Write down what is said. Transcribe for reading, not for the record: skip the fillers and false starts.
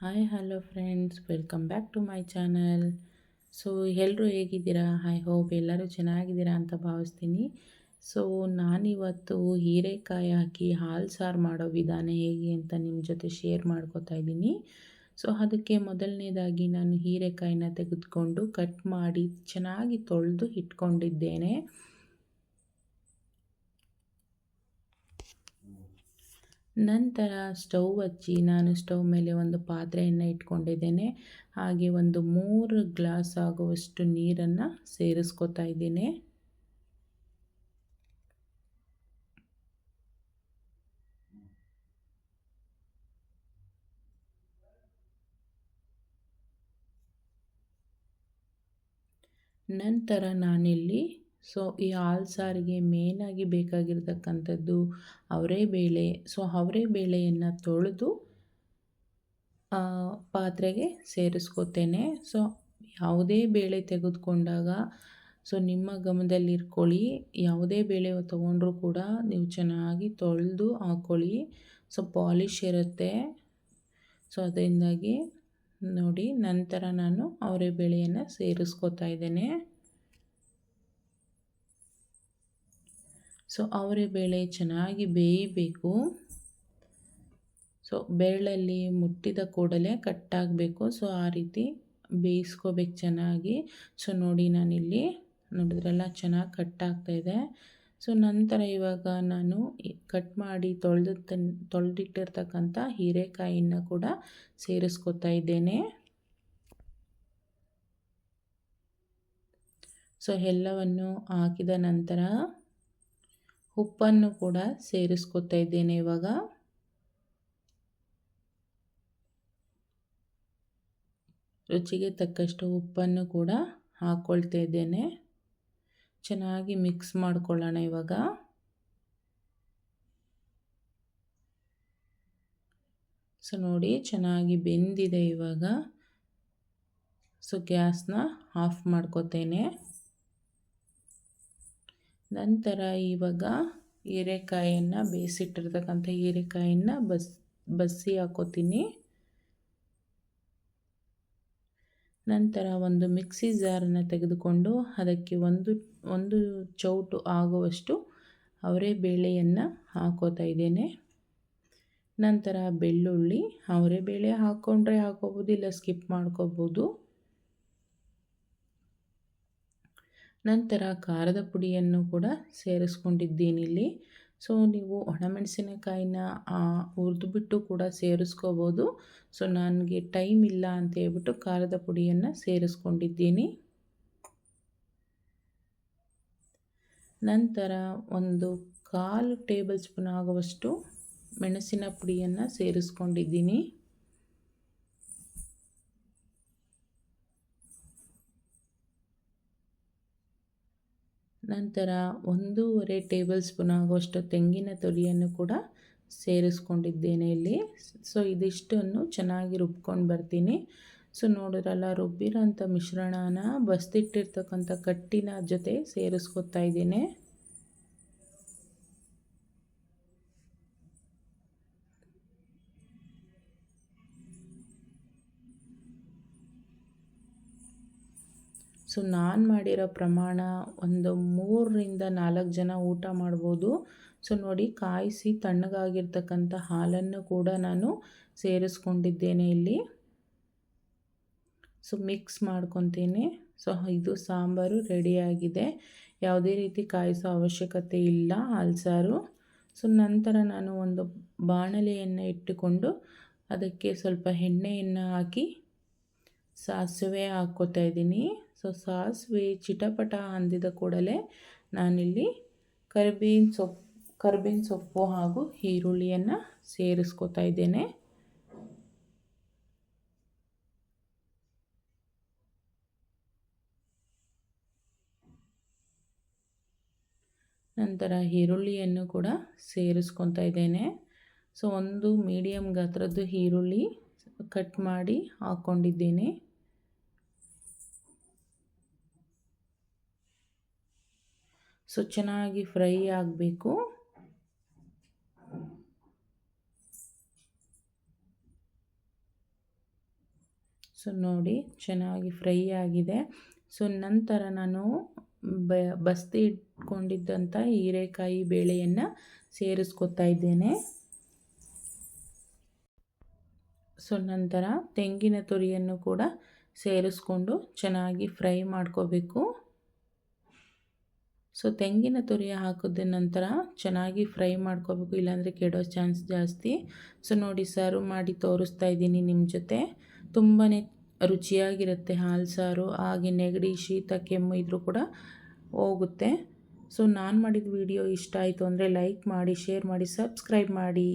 Hi hello friends, welcome back to my channel. So ಎಲ್ಲರೂ ಹೇಗಿದ್ದೀರಾ? I hope ಎಲ್ಲರೂ ಚೆನ್ನಾಗಿದ್ದೀರಾ ಅಂತ ಭಾವಿಸ್ತೀನಿ. ಸೊ ನಾನಿವತ್ತು ಹೀರೆಕಾಯಿ ಹಾಕಿ ಹಾಲು ಸಾರು ಮಾಡೋ ವಿಧಾನ ಹೇಗೆ ಅಂತ ನಿಮ್ಮ ಜೊತೆ ಶೇರ್ ಮಾಡ್ಕೋತಾ ಇದ್ದೀನಿ. ಸೊ ಅದಕ್ಕೆ ಮೊದಲನೇದಾಗಿ ನಾನು ಹೀರೆಕಾಯಿನ ತೆಗೆದುಕೊಂಡು ಕಟ್ ಮಾಡಿ ಚೆನ್ನಾಗಿ ತೊಳೆದು ಇಟ್ಕೊಂಡಿದ್ದೇನೆ. ನಂತರ ಸ್ಟವ್ ಹಚ್ಚಿ ನಾನು ಸ್ಟವ್ ಮೇಲೆ ಒಂದು ಪಾತ್ರೆಯನ್ನು ಇಟ್ಕೊಂಡಿದ್ದೇನೆ. ಹಾಗೆ ಒಂದು 3 ಗ್ಲಾಸ್ ಆಗುವಷ್ಟು ನೀರನ್ನು ಸೇರಿಸ್ಕೊತಾ ಇದ್ದೀನಿ. ನಂತರ ನಾನಿಲ್ಲಿ ಈ ಹಾಲು ಸಾರಿಗೆ ಮೇನಾಗಿ ಬೇಕಾಗಿರ್ತಕ್ಕಂಥದ್ದು ಅವರೆಬೇಳೆ. ಅವರೆಬೇಳೆಯನ್ನು ತೊಳೆದು ಪಾತ್ರೆಗೆ ಸೇರಿಸ್ಕೊತೇನೆ. ಯಾವುದೇ ಬೇಳೆ ತೆಗೆದುಕೊಂಡಾಗ ನಿಮ್ಮ ಗಮನದಲ್ಲಿಟ್ಕೊಳ್ಳಿ, ಯಾವುದೇ ಬೇಳೆ ತೊಗೊಂಡ್ರೂ ಕೂಡ ನೀವು ಚೆನ್ನಾಗಿ ತೊಳೆದು ಹಾಕ್ಕೊಳ್ಳಿ. ಪಾಲಿಶ್ ಇರುತ್ತೆ. ಅದರಿಂದಾಗಿ ನೋಡಿ, ನಂತರ ನಾನು ಅವರೆಬೇಳೆಯನ್ನು ಸೇರಿಸ್ಕೊತಾ ಇದ್ದೇನೆ. ಅವರೆಬೇಳೆ ಚೆನ್ನಾಗಿ ಬೇಯಬೇಕು. ಬೆರಳಲ್ಲಿ ಮುಟ್ಟಿದ ಕೂಡಲೇ ಕಟ್ಟಾಗಬೇಕು. ಆ ರೀತಿ ಬೇಯಿಸ್ಕೋಬೇಕು ಚೆನ್ನಾಗಿ. ನೋಡಿ, ನಾನಿಲ್ಲಿ ನೋಡಿದ್ರೆಲ್ಲ ಚೆನ್ನಾಗಿ ಕಟ್ಟಾಗ್ತಾಯಿದೆ. ನಂತರ ಇವಾಗ ನಾನು ಕಟ್ ಮಾಡಿ ತೊಳೆದಿಟ್ಟಿರ್ತಕ್ಕಂಥ ಹೀರೆಕಾಯಿನ ಕೂಡ ಸೇರಿಸ್ಕೊತಾ ಇದ್ದೇನೆ. ಎಲ್ಲವನ್ನು ಹಾಕಿದ ನಂತರ ಉಪ್ಪನ್ನು ಕೂಡ ಸೇರಿಸ್ಕೊತಾ ಇದ್ದೇನೆ. ಇವಾಗ ರುಚಿಗೆ ತಕ್ಕಷ್ಟು ಉಪ್ಪನ್ನು ಕೂಡ ಹಾಕ್ಕೊಳ್ತಾ ಇದ್ದೇನೆ. ಚೆನ್ನಾಗಿ ಮಿಕ್ಸ್ ಮಾಡ್ಕೊಳ್ಳೋಣ ಇವಾಗ. ನೋಡಿ, ಚೆನ್ನಾಗಿ ಬೆಂದಿದೆ ಇವಾಗ. ಗ್ಯಾಸ್ನ ಆಫ್ ಮಾಡ್ಕೋತೇನೆ. ನಂತರ ಇವಾಗ ಹೀರೆಕಾಯಿಯನ್ನು ಬೇಯಿಸಿಟ್ಟಿರ್ತಕ್ಕಂಥ ಹೀರೆಕಾಯಿನ ಬಸಿ ಹಾಕೋತೀನಿ. ನಂತರ ಒಂದು ಮಿಕ್ಸಿ ಜಾರನ್ನು ತೆಗೆದುಕೊಂಡು ಅದಕ್ಕೆ ಒಂದು ಚೌಟು ಆಗುವಷ್ಟು ಅವರೆಬೇಳೆಯನ್ನು ಹಾಕೋತಾ ಇದ್ದೇನೆ. ನಂತರ ಬೆಳ್ಳುಳ್ಳಿ, ಅವರೆಬೇಳೆ ಹಾಕ್ಕೊಂಡ್ರೆ ಹಾಕೋಬೋದು, ಇಲ್ಲ ಸ್ಕಿಪ್ ಮಾಡ್ಕೋಬೋದು. ನಂತರ ಖಾರದ ಪುಡಿಯನ್ನು ಕೂಡ ಸೇರಿಸ್ಕೊಂಡಿದ್ದೀನಿ ಇಲ್ಲಿ. ನೀವು ಒಣಮೆಣಸಿನಕಾಯಿನ ಹುರಿದುಬಿಟ್ಟು ಕೂಡ ಸೇರಿಸ್ಕೋಬೋದು. ನನಗೆ ಟೈಮ್ ಇಲ್ಲ ಅಂತ ಹೇಳ್ಬಿಟ್ಟು ಖಾರದ ಪುಡಿಯನ್ನು ಸೇರಿಸ್ಕೊಂಡಿದ್ದೀನಿ. ನಂತರ ಒಂದು 1/4 ಟೇಬಲ್ ಸ್ಪೂನ್ ಆಗುವಷ್ಟು ಮೆಣಸಿನ ಪುಡಿಯನ್ನು ಸೇರಿಸ್ಕೊಂಡಿದ್ದೀನಿ. ನಂತರ 1.5 ಟೇಬಲ್ ಸ್ಪೂನ್ ಆಗುವಷ್ಟು ತೆಂಗಿನ ತುರಿಯನ್ನು ಕೂಡ ಸೇರಿಸ್ಕೊಂಡಿದ್ದೇನೆ ಇಲ್ಲಿ. ಇದಿಷ್ಟನ್ನು ಚೆನ್ನಾಗಿ ರುಬ್ಕೊಂಡು ಬರ್ತೀನಿ. ನೋಡಿದ್ರಲ್ಲ, ರುಬ್ಬಿರೋಂಥ ಮಿಶ್ರಣನ ಬಸ್ತಿಟ್ಟಿರ್ತಕ್ಕಂಥ ಕಟ್ಟಿನ ಜೊತೆ ಸೇರಿಸ್ಕೊತಾ ಇದ್ದೀನಿ. ನಾನು ಮಾಡಿರೋ ಪ್ರಮಾಣ ಒಂದು 3ರಿಂದ 4 ಜನ ಊಟ ಮಾಡ್ಬೋದು. ನೋಡಿ, ಕಾಯಿಸಿ ತಣ್ಣಗಾಗಿರ್ತಕ್ಕಂಥ ಹಾಲನ್ನು ಕೂಡ ನಾನು ಸೇರಿಸ್ಕೊಂಡಿದ್ದೇನೆ ಇಲ್ಲಿ. ಮಿಕ್ಸ್ ಮಾಡ್ಕೊತೀನಿ. ಇದು ಸಾಂಬಾರು ರೆಡಿಯಾಗಿದೆ. ಯಾವುದೇ ರೀತಿ ಕಾಯಿಸೋ ಅವಶ್ಯಕತೆ ಇಲ್ಲ ಹಾಲು ಸಾರು. ನಂತರ ನಾನು ಒಂದು ಬಾಣಲೆಯನ್ನು ಇಟ್ಟುಕೊಂಡು ಅದಕ್ಕೆ ಸ್ವಲ್ಪ ಎಣ್ಣೆಯನ್ನು ಹಾಕಿ ಸಾಸಿವೆ ಹಾಕ್ಕೋತಾ ಇದ್ದೀನಿ. ಸಾಸಿವೆ ಚಿಟಪಟ ಅಂದಿದ ಕೂಡಲೇ ನಾನಿಲ್ಲಿ ಕರಿಬೇವಿನ ಸೊಪ್ಪು ಹಾಗೂ ಈರುಳ್ಳಿಯನ್ನು ಸೇರಿಸ್ಕೊತಾ ಇದ್ದೇನೆ. ನಂತರ ಈರುಳ್ಳಿಯನ್ನು ಕೂಡ ಸೇರಿಸ್ಕೊತಾ ಇದ್ದೇನೆ. ಒಂದು ಮೀಡಿಯಮ್ ಗಾತ್ರದ್ದು ಈರುಳ್ಳಿ ಕಟ್ ಮಾಡಿ ಹಾಕ್ಕೊಂಡಿದ್ದೀನಿ. ಚೆನ್ನಾಗಿ ಫ್ರೈ ಆಗಬೇಕು. ಸೊ ನೋಡಿ ಚೆನ್ನಾಗಿ ಫ್ರೈ ಆಗಿದೆ. ಸೊ ನಂತರ ನಾನು ಬಸ್ತಿ ಇಟ್ಕೊಂಡಿದ್ದಂಥ ಹೀರೆಕಾಯಿ ಬೇಳೆಯನ್ನು ಸೇರಿಸ್ಕೊತಾ ಇದ್ದೇನೆ. ಸೊ ನಂತರ ತೆಂಗಿನ ತುರಿಯನ್ನು ಕೂಡ ಸೇರಿಸ್ಕೊಂಡು ಚೆನ್ನಾಗಿ ಫ್ರೈ ಮಾಡ್ಕೋಬೇಕು. ಸೊ ತೆಂಗಿನ ತುರಿ ಹಾಕಿದ ನಂತರ ಚೆನ್ನಾಗಿ ಫ್ರೈ ಮಾಡ್ಕೋಬೇಕು, ಇಲ್ಲಾಂದರೆ ಕೆಡೋ ಚಾನ್ಸ್ ಜಾಸ್ತಿ. ಸೊ ನೋಡಿ ಸರ್ವ್ ಮಾಡಿ ತೋರಿಸ್ತಾ ಇದ್ದೀನಿ ನಿಮ್ಮ ಜೊತೆ. ತುಂಬಾ ರುಚಿಯಾಗಿರುತ್ತೆ ಹಾಲು ಸಾರು. ಹಾಗೆ ನೆಗಡಿ, ಶೀತ, ಕೆಮ್ಮು ಇದ್ರೂ ಕೂಡ ಹೋಗುತ್ತೆ. ಸೊ ನಾನು ಮಾಡಿದ ವಿಡಿಯೋ ಇಷ್ಟ ಆಯಿತು ಅಂದರೆ ಲೈಕ್ ಮಾಡಿ, ಶೇರ್ ಮಾಡಿ, ಸಬ್ಸ್ಕ್ರೈಬ್ ಮಾಡಿ.